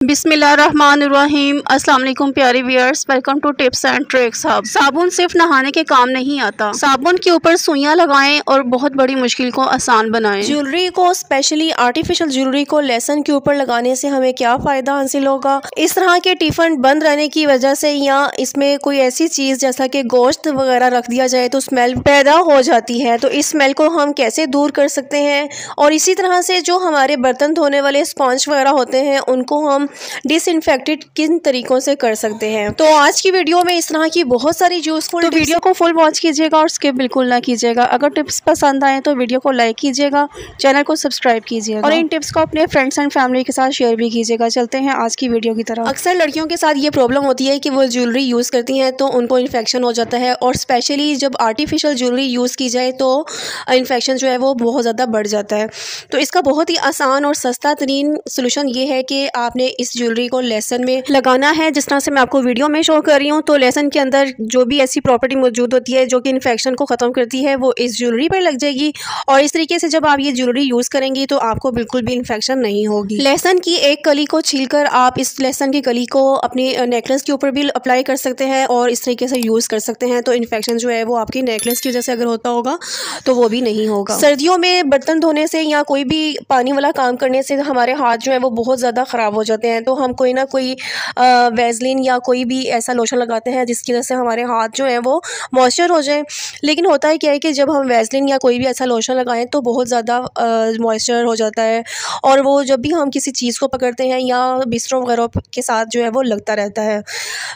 बिस्मिल्लाहिर्रहमानिर्रहीम। अस्सलाम वालेकुम प्यारे viewers, welcome to tips and tricks. साबुन सिर्फ नहाने के काम नहीं आता। साबुन के ऊपर सुइयां लगाएं और बहुत बड़ी मुश्किल को आसान बनाएं। ज्वेलरी को, स्पेशली आर्टिफिशियल ज्वेलरी को लेसन के ऊपर लगाने से हमें क्या फ़ायदा हासिल होगा। इस तरह के टिफन बंद रहने की वजह से या इसमें कोई ऐसी चीज़ जैसा कि गोश्त वगैरह रख दिया जाए तो स्मेल पैदा हो जाती है। तो इस स्मेल को हम कैसे दूर कर सकते हैं। और इसी तरह से जो हमारे बर्तन धोने वाले स्पॉन्ज वगैरह होते हैं उनको हम डिसइंफेक्टेड किन तरीकों से कर सकते हैं। तो आज की वीडियो में इस तरह की बहुत सारी यूजफुल वीडियो को फुल वॉच कीजिएगा और स्किप बिल्कुल ना कीजिएगा। अगर टिप्स पसंद आए तो वीडियो को लाइक कीजिएगा, चैनल को सब्सक्राइब कीजिएगा और इन टिप्स को अपने फ्रेंड्स एंड फैमिली के साथ शेयर भी कीजिएगा। चलते हैं आज की वीडियो की तरफ। अक्सर लड़कियों के साथ ये प्रॉब्लम होती है कि वो ज्वेलरी यूज़ करती हैं तो उनको इन्फेक्शन हो जाता है, और स्पेशली जब आर्टिफिशियल ज्वेलरी यूज़ की जाए तो इन्फेक्शन जो है वो बहुत ज़्यादा बढ़ जाता है। तो इसका बहुत ही आसान और सस्ता तरीन सोल्यूशन ये है कि आपने इस ज्वेलरी को लेसन में लगाना है। जिस तरह से मैं आपको वीडियो में शो कर रही हूँ, तो लेसन के अंदर जो भी ऐसी प्रॉपर्टी मौजूद होती है जो कि इन्फेक्शन को ख़त्म करती है वो इस ज्वेलरी पर लग जाएगी, और इस तरीके से जब आप ये ज्वेलरी यूज़ करेंगी तो आपको बिल्कुल भी इन्फेक्शन नहीं होगी। लेसन की एक कली को छीलकर आप इस लेसन की कली को अपने नेकलेस के ऊपर भी अप्लाई कर सकते हैं और इस तरीके से यूज़ कर सकते हैं। तो इन्फेक्शन जो है वो आपकी नेकलेस की वजह से अगर होता होगा तो वो भी नहीं होगा। सर्दियों में बर्तन धोने से या कोई भी पानी वाला काम करने से हमारे हाथ जो है वो बहुत ज़्यादा ख़राब हो जाते हैं। तो हम कोई ना कोई वैसलीन या कोई भी ऐसा लोशन लगाते हैं जिसकी वजह से हमारे हाथ जो है वो मॉइस्चर हो जाए। लेकिन होता है क्या है कि जब हम वैसलीन या कोई भी ऐसा लोशन लगाएं तो बहुत ज़्यादा मॉइस्चर हो जाता है, और वो जब भी हम किसी चीज़ को पकड़ते हैं या बिस्तरों वगैरह के साथ जो है वो लगता रहता है।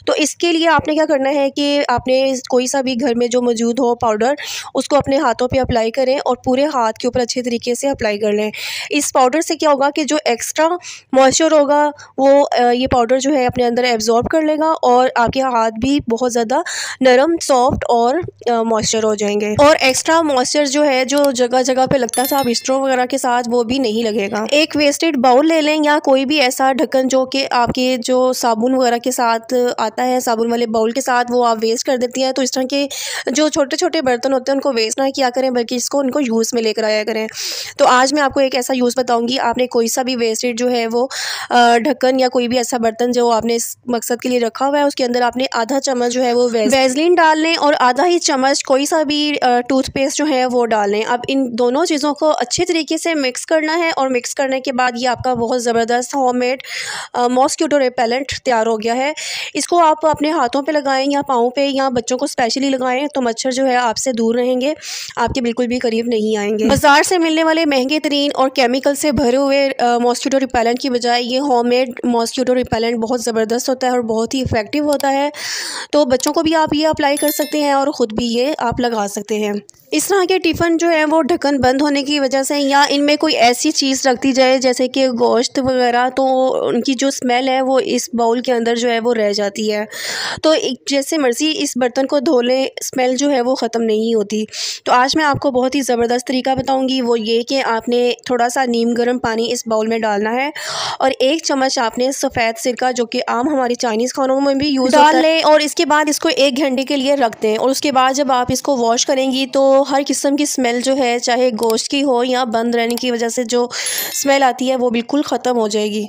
तो इसके लिए आपने क्या करना है कि आपने कोई सा भी घर में जो मौजूद हो पाउडर, उसको अपने हाथों पे अप्लाई करें और पूरे हाथ के ऊपर अच्छे तरीके से अप्लाई कर लें। इस पाउडर से क्या होगा कि जो एक्स्ट्रा मॉइस्चर होगा वो ये पाउडर जो है अपने अंदर एब्जॉर्ब कर लेगा और आपके हाथ भी बहुत ज़्यादा नरम, सॉफ्ट और मॉइस्चर हो जाएंगे। और एक्स्ट्रा मॉइस्चर जो है जो जगह जगह पे लगता था बिस्तरों वगैरह के साथ, वो भी नहीं लगेगा। एक वेस्टेड बाउल ले लें या कोई भी ऐसा ढक्कन जो कि आपके जो साबुन वगैरह के साथ आता है, साबुन वाले बाउल के साथ, वो आप वेस्ट कर देती हैं। तो इस तरह के जो छोटे छोटे बर्तन होते हैं उनको वेस्ट ना किया करें, बल्कि इसको उनको यूज़ में लेकर आया करें। तो आज मैं आपको एक ऐसा यूज़ बताऊँगी। आपने कोई सा भी वेस्टेड जो है वो ढक्कन या कोई भी ऐसा बर्तन जो आपने इस मकसद के लिए रखा हुआ है, उसके अंदर आपने आधा चम्मच जो है वो वैसलीन डाल लें और आधा ही चम्मच कोई सा भी टूथपेस्ट जो है वो डाल लें। अब इन दोनों चीज़ों को अच्छे तरीके से मिक्स करना है, और मिक्स करने के बाद ये आपका बहुत ज़बरदस्त होममेड मॉस्किटो रिपेलेंट तैयार हो गया है। इसको आप अपने हाथों पे लगाएं या पाँव पे, या बच्चों को स्पेशली लगाएं तो मच्छर जो है आपसे दूर रहेंगे, आपके बिल्कुल भी करीब नहीं आएंगे। बाजार से मिलने वाले महंगे तरीन और केमिकल से भरे हुए मॉस्किटो रिपेलेंट की बजाय ये होममेड मॉस्किटो रिपेलेंट बहुत ज़बरदस्त होता है और बहुत ही इफ़ेक्टिव होता है। तो बच्चों को भी आप ये अप्लाई कर सकते हैं और ख़ुद भी ये आप लगा सकते हैं। इस तरह के टिफ़िन जो है वो ढक्कन बंद होने की वजह से या इनमें कोई ऐसी चीज़ रखती जाए जैसे कि गोश्त वगैरह, तो उनकी जो स्मेल है वो इस बाउल के अंदर जो है वो रह जाती है। तो जैसे मर्ज़ी इस बर्तन को धो लें, स्मेल जो है वो ख़त्म नहीं होती। तो आज मैं आपको बहुत ही ज़बरदस्त तरीका बताऊँगी, वो ये कि आपने थोड़ा सा नीम गर्म पानी इस बाउल में डालना है और 1 चम्मच आपने सफ़ेद सिरका, जो कि आम हमारी चाइनीज़ खानों में भी यूज़ डाल लें, और इसके बाद इसको 1 घंटे के लिए रख दें। और उसके बाद जब आप इसको वॉश करेंगी तो हर किस्म की स्मेल जो है, चाहे गोश्त की हो या बंद रहने की वजह से जो स्मेल आती है, वो बिल्कुल ख़त्म हो जाएगी।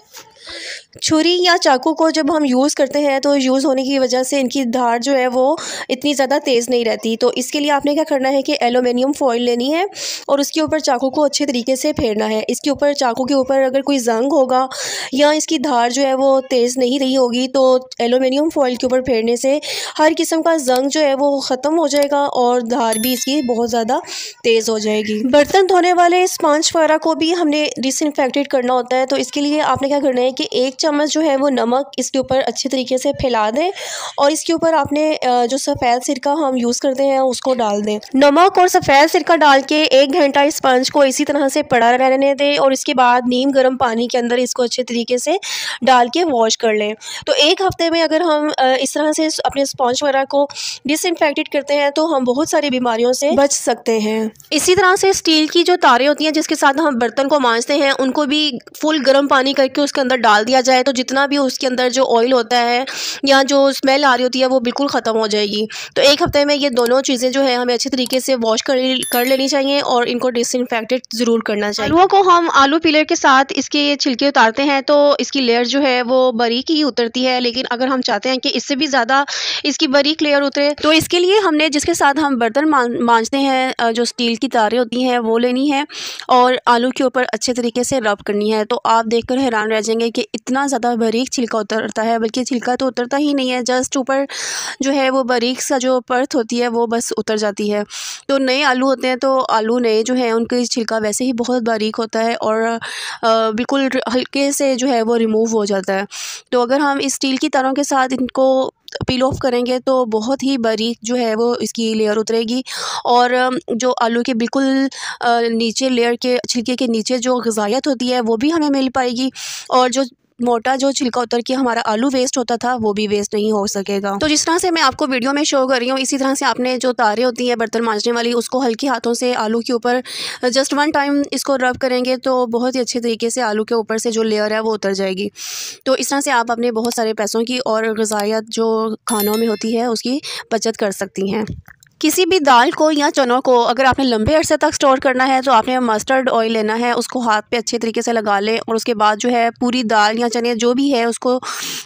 छुरी या चाकू को जब हम यूज़ करते हैं तो यूज़ होने की वजह से इनकी धार जो है वो इतनी ज़्यादा तेज़ नहीं रहती। तो इसके लिए आपने क्या करना है कि एलुमिनियम फॉइल लेनी है और उसके ऊपर चाकू को अच्छे तरीके से फेरना है। इसके ऊपर, चाकू के ऊपर अगर कोई जंग होगा या इसकी धार जो है वो तेज़ नहीं रही होगी, तो एलुमिनियम फॉइल के ऊपर फेरने से हर किस्म का जंग जो है वो ख़त्म हो जाएगा और धार भी इसकी बहुत ज़्यादा तेज़ हो जाएगी। बर्तन धोने वाले स्पंज वगैरह को भी हमने डिसइंफेक्टेड करना होता है। तो इसके लिए आपने क्या करना है कि 1 चम्मच जो है वो नमक इसके ऊपर अच्छे तरीके से फैला दें, और इसके ऊपर आपने जो सफ़ेद सिरका हम यूज़ करते हैं उसको डाल दें। नमक और सफ़ेद सिरका डाल के 1 घंटा इस स्पंज को इसी तरह से पड़ा रहने दें, और इसके बाद नीम गर्म पानी के अंदर इसको अच्छे तरीके से डाल के वॉश कर लें। तो 1 हफ्ते में अगर हम इस तरह से अपने स्पंज वगैरह को डिसइंफेक्टेड करते हैं तो हम बहुत सारी बीमारियों से बच सकते हैं। इसी तरह से स्टील की जो तारें होती हैं जिसके साथ हम बर्तन को मांजते हैं, उनको भी फुल गर्म पानी करके उसके अंदर डाल दिया जाए तो जितना भी उसके अंदर जो ऑयल होता है या जो स्मेल आ रही होती है वो बिल्कुल ख़त्म हो जाएगी। तो एक हफ्ते में ये दोनों चीज़ें जो है हमें अच्छे तरीके से वॉश कर लेनी चाहिए और इनको डिसइंफेक्टेड ज़रूर करना चाहिए। आलूओं को हम आलू पीलर के साथ इसके छिलके उतारते हैं तो इसकी लेयर जो है वो बारीक ही उतरती है, लेकिन अगर हम चाहते हैं कि इससे भी ज़्यादा इसकी बारीक लेयर उतरे तो इसके लिए हमने जिसके साथ हम बर्तन मांजते हैं जो स्टील की तारें होती हैं वो लेनी है और आलू के ऊपर अच्छे तरीके से रब करनी है। तो आप देखकर हैरान रह जाएंगे कि इतना ज़्यादा बारीक छिलका उतरता है, बल्कि छिलका तो उतरता ही नहीं है, जस्ट ऊपर जो है वो बारीक सा जो परत होती है वो बस उतर जाती है। तो नए आलू होते हैं तो आलू नए जो हैं उनका छिलका वैसे ही बहुत बारीक होता है और बिल्कुल हल्के से जो है वो रिमूव हो जाता है। तो अगर हम इस स्टील की तारों के साथ इनको पील ऑफ करेंगे तो बहुत ही बारीक जो है वो इसकी लेयर उतरेगी और जो आलू के बिल्कुल नीचे लेयर के छिलके के नीचे जो ग़िज़ायत होती है वो भी हमें मिल पाएगी और जो मोटा जो छिलका उतर के हमारा आलू वेस्ट होता था वो भी वेस्ट नहीं हो सकेगा। तो जिस तरह से मैं आपको वीडियो में शो कर रही हूँ इसी तरह से आपने जो तारें होती हैं बर्तन मांजने वाली उसको हल्के हाथों से आलू के ऊपर जस्ट 1 टाइम इसको रब करेंगे तो बहुत ही अच्छे तरीके से आलू के ऊपर से जो लेयर है वो उतर जाएगी। तो इस तरह से आप अपने बहुत सारे पैसों की और ग़िज़ायत जो खानों में होती है उसकी बचत कर सकती हैं। किसी भी दाल को या चनों को अगर आपने लंबे अरसे तक स्टोर करना है तो आपने मस्टर्ड ऑयल लेना है, उसको हाथ पे अच्छे तरीके से लगा लें और उसके बाद जो है पूरी दाल या चने जो भी है उसको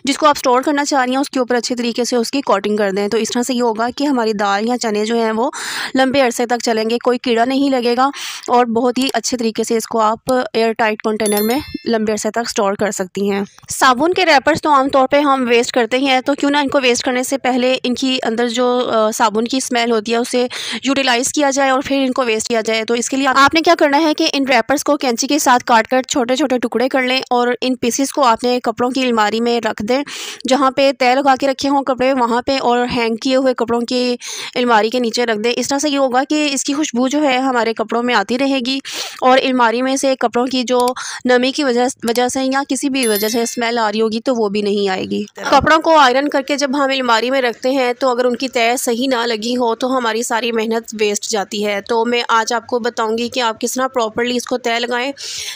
जिसको आप स्टोर करना चाह रही हैं उसके ऊपर अच्छे तरीके से उसकी कोटिंग कर दें। तो इस तरह से ये होगा कि हमारी दाल या चने जो हैं वो लंबे अरसे तक चलेंगे, कोई कीड़ा नहीं लगेगा और बहुत ही अच्छे तरीके से इसको आप एयर टाइट कंटेनर में लंबे अरसे तक स्टोर कर सकती हैं। साबुन के रैपर्स तो आमतौर पर हम वेस्ट करते ही हैं, तो क्यों ना इनको वेस्ट करने से पहले इनकी अंदर जो साबुन की स्मेल होती है उसे यूटिलाइज़ किया जाए और फिर इनको वेस्ट किया जाए। तो इसके लिए आपने क्या करना है कि इन रैपर्स को कैंची के साथ काट कर छोटे छोटे टुकड़े कर लें और इन पीसेस को आपने कपड़ों की अलमारी में रख दें, जहाँ पे तय लगा के रखे हों कपड़े वहाँ पे, और हैंग किए हुए कपड़ों की अलमारी के नीचे रख दें। इस तरह से ये होगा कि इसकी खुशबू जो है हमारे कपड़ों में आती रहेगी और अलमारी में से कपड़ों की जो नमी की वजह से या किसी भी वजह से स्मेल आ रही होगी तो वो भी नहीं आएगी। कपड़ों को आयरन करके जब हम अलमारी में रखते हैं तो अगर उनकी तय सही ना लगी हो तो हमारी सारी मेहनत वेस्ट जाती है। तो मैं आज आपको बताऊंगी कि आप किस तरह प्रॉपर्ली इसको तय लगाएं।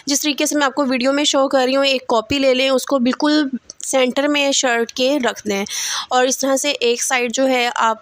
जिस तरीके से मैं आपको वीडियो में शो कर रही हूँ, एक कॉपी ले लें, उसको बिल्कुल सेंटर में शर्ट के रख दें और इस तरह से एक साइड जो है आप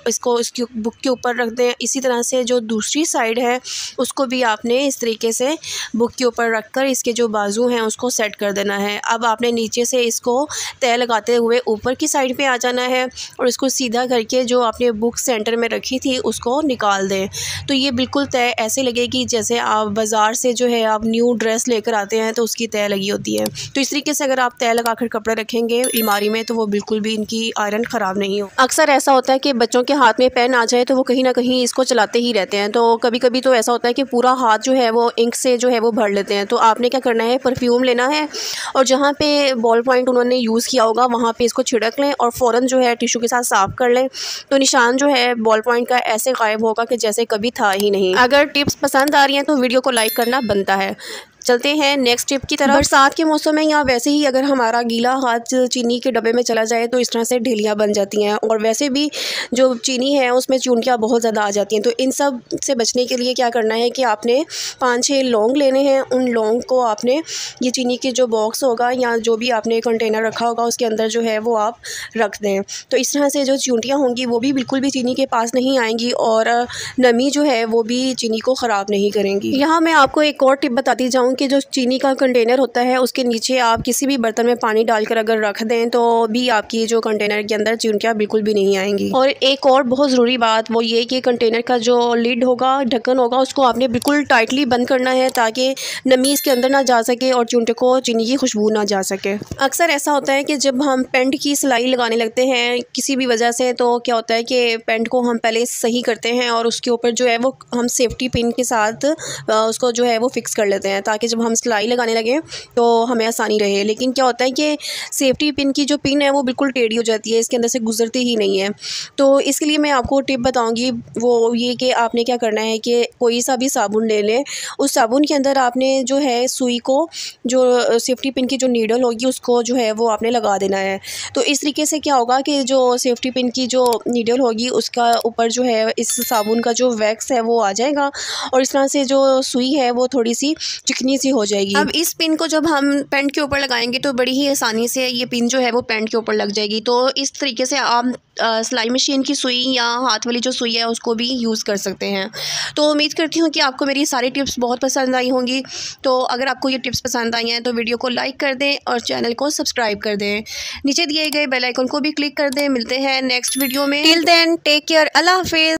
इसको इसकी बुक के ऊपर रख दें। इसी तरह से जो दूसरी साइड है उसको भी आपने इस तरीके से बुक के ऊपर रखकर इसके जो बाजू हैं उसको सेट कर देना है। अब आपने नीचे से इसको तय लगाते हुए ऊपर की साइड पे आ जाना है और इसको सीधा करके जो आपने बुक सेंटर में रखी थी उसको निकाल दें। तो ये बिल्कुल तय ऐसे लगेगी जैसे आप बाज़ार से जो है आप न्यू ड्रेस लेकर आते हैं तो उसकी तय लगी होती है। तो इस तरीके से अगर आप तय लगाकर कपड़े रखेंगे अलमारी में तो वो बिल्कुल भी इनकी आयरन ख़राब नहीं हो। अक्सर ऐसा होता है कि बच्चों के हाथ में पेन आ जाए तो वो कहीं ना कहीं इसको चलाते ही रहते हैं, तो कभी कभी तो ऐसा होता है कि पूरा हाथ जो है वो इंक से जो है वो भर लेते हैं। तो आपने क्या करना है, परफ्यूम लेना है और जहाँ पे बॉल पॉइंट उन्होंने यूज़ किया होगा वहाँ पे इसको छिड़क लें और फ़ौरन जो है टिश्यू के साथ साफ़ कर लें। तो निशान जो है बॉल पॉइंट का ऐसे गायब होगा कि जैसे कभी था ही नहीं। अगर टिप्स पसंद आ रही हैं तो वीडियो को लाइक करना बनता है। चलते हैं नेक्स्ट टिप की तरफ। बरसात के मौसम में या वैसे ही अगर हमारा गीला हाथ चीनी के डब्बे में चला जाए तो इस तरह से ढेलियाँ बन जाती हैं और वैसे भी जो चीनी है उसमें चूंटियाँ बहुत ज़्यादा आ जाती हैं। तो इन सब से बचने के लिए क्या करना है कि आपने 5-6 लौंग लेने हैं। उन लौंग को आपने ये चीनी के जो बॉक्स होगा या जो भी आपने कंटेनर रखा होगा उसके अंदर जो है वो आप रख दें। तो इस तरह से जो चूंटियाँ होंगी वो भी बिल्कुल भी चीनी के पास नहीं आएंगी और नमी जो है वो भी चीनी को ख़राब नहीं करेंगी। यहाँ मैं आपको एक और टिप बताती जाऊँ कि जो चीनी का कंटेनर होता है उसके नीचे आप किसी भी बर्तन में पानी डालकर अगर रख दें तो भी आपकी जो कंटेनर के अंदर चींटियाँ बिल्कुल भी नहीं आएंगी। और एक और बहुत ज़रूरी बात वो ये कि कंटेनर का जो लिड होगा, ढक्कन होगा, उसको आपने बिल्कुल टाइटली बंद करना है ताकि नमी इसके अंदर ना जा सके और चूंटे को चीनी की खुशबू ना जा सके। अक्सर ऐसा होता है कि जब हम पेंट की सिलाई लगाने लगते हैं किसी भी वजह से तो क्या होता है कि पेंट को हम पहले सही करते हैं और उसके ऊपर जो है वो हम सेफ्टी पिन के साथ उसको जो है वो फिक्स कर लेते हैं ताकि जब हम सिलाई लगाने लगे तो हमें आसानी रहे। लेकिन क्या होता है कि सेफ्टी पिन की जो पिन है वो बिल्कुल टेढ़ी हो जाती है, इसके अंदर से गुजरती ही नहीं है। तो इसके लिए मैं आपको टिप बताऊंगी वो ये कि आपने क्या करना है कि कोई सा भी साबुन ले लें, उस साबुन के अंदर आपने जो है सुई को जो सेफ्टी पिन की जो नीडल होगी उसको जो है वो आपने लगा देना है। तो इस तरीके से क्या होगा कि जो सेफ्टी पिन की जो नीडल होगी उसका ऊपर जो है इस साबुन का जो वैक्स है वो आ जाएगा और इस तरह से जो सुई है वो थोड़ी सी चिकनी आसानी से हो जाएगी। अब इस पिन को जब हम पैंट के ऊपर लगाएंगे तो बड़ी ही आसानी से ये पिन जो है वो पैंट के ऊपर लग जाएगी। तो इस तरीके से आप सिलाई मशीन की सुई या हाथ वाली जो सुई है उसको भी यूज़ कर सकते हैं। तो उम्मीद करती हूँ कि आपको मेरी सारी टिप्स बहुत पसंद आई होंगी। तो अगर आपको ये टिप्स पसंद आई हैं तो वीडियो को लाइक कर दें और चैनल को सब्सक्राइब कर दें। नीचे दिए गए बेल आइकन को भी क्लिक कर दें। मिलते हैं नेक्स्ट वीडियो में। टिल देन टेक केयर, अल्लाह हाफिज़।